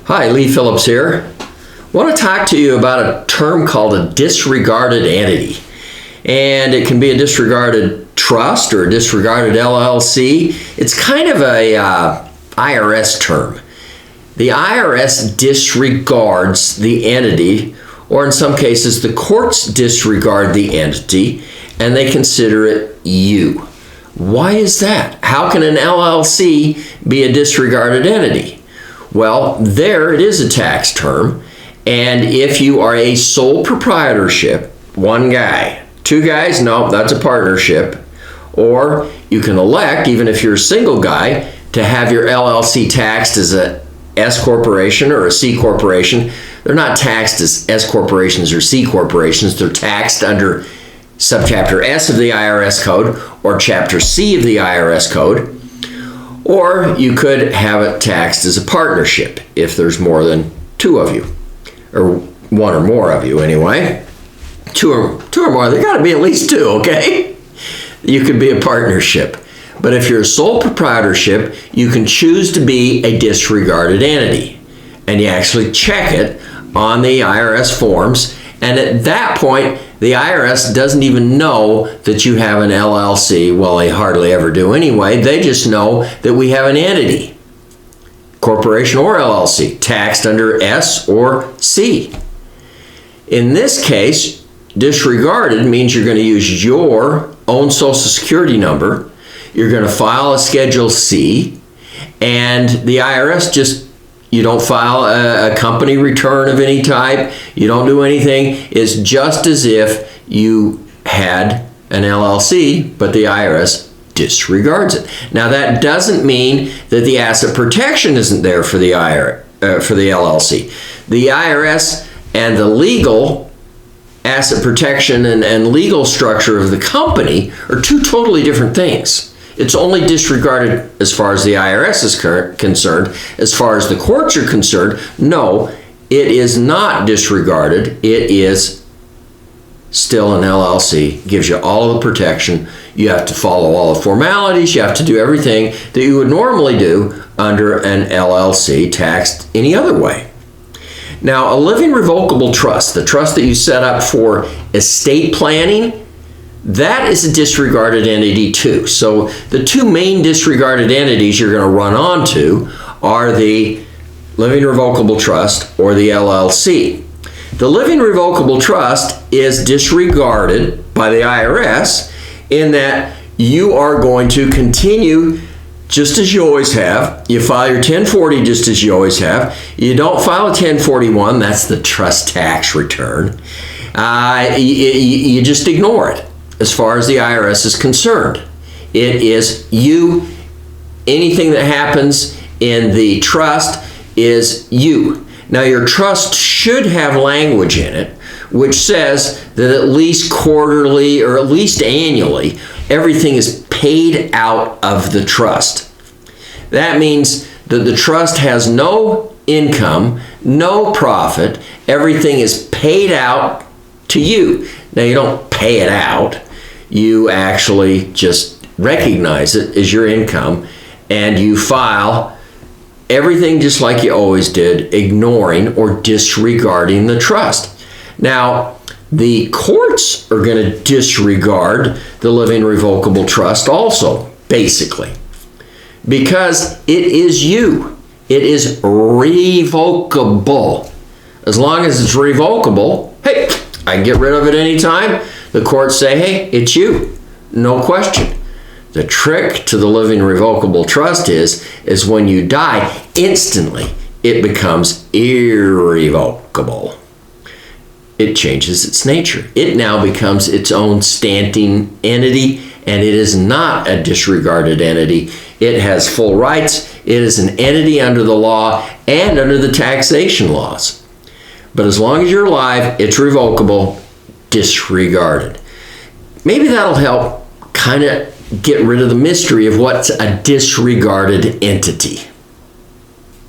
Hi, Lee Phillips here. I want to talk to you about a term called a disregarded entity. And it can be a disregarded trust or a disregarded LLC. It's kind of a IRS term. The IRS disregards the entity, or in some cases, the courts disregard the entity, and they consider it you. Why is that? How can an LLC be a disregarded entity? Well, there it is a tax term, and if you are a sole proprietorship, one guy, two guys, no, that's a partnership, or you can elect, even if you're a single guy, to have your LLC taxed as a S corporation or a C corporation. They're not taxed as S corporations or C corporations. They're taxed under subchapter S of the IRS code or chapter C of the IRS code. Or you could have it taxed as a partnership if there's more than two of you, or one or more of you anyway. Two or more, there got to be at least two, okay? You could be a partnership. But if you're a sole proprietorship, you can choose to be a disregarded entity. And you actually check it on the IRS forms. And at that point, the IRS doesn't even know that you have an LLC. Well, they hardly ever do anyway. They just know that we have an entity, corporation or LLC, taxed under S or C. In this case, disregarded means you're going to use your own Social Security number. You're going to file a Schedule C, and the IRS you don't file a company return of any type. You don't do anything. It's just as if you had an LLC, but the IRS disregards it. Now, that doesn't mean that the asset protection isn't there for the LLC. The IRS and the legal asset protection and legal structure of the company are two totally different things. It's only disregarded as far as the IRS is concerned. As far as the courts are concerned, no, it is not disregarded. It is still an LLC. Gives you all of the protection. You have to follow all the formalities. You have to do everything that you would normally do under an LLC taxed any other way. Now, a living revocable trust, the trust that you set up for estate planning, that is a disregarded entity too. So the two main disregarded entities you're going to run onto are the living revocable trust or the LLC. The living revocable trust is disregarded by the IRS in that you are going to continue just as you always have. You file your 1040 just as you always have. You don't file a 1041, that's the trust tax return. You just ignore it. As far as the IRS is concerned, it is you. Anything that happens in the trust is you. Now, your trust should have language in it which says that at least quarterly or at least annually, everything is paid out of the trust. That means that the trust has no income, no profit. Everything is paid out to you. Now, you don't pay it out. You actually just recognize it as your income, and you file everything just like you always did, ignoring or disregarding the trust. Now, the courts are going to disregard the living revocable trust also, basically, because it is you. It is revocable. As long as it's revocable, hey, I can get rid of it anytime. The courts say, hey, it's you. No question. The trick to the living revocable trust is when you die, instantly it becomes irrevocable. It changes its nature. It now becomes its own standing entity, and it is not a disregarded entity. It has full rights. It is an entity under the law and under the taxation laws. But as long as you're alive, it's revocable, disregarded. Maybe that'll help kind of get rid of the mystery of what's a disregarded entity.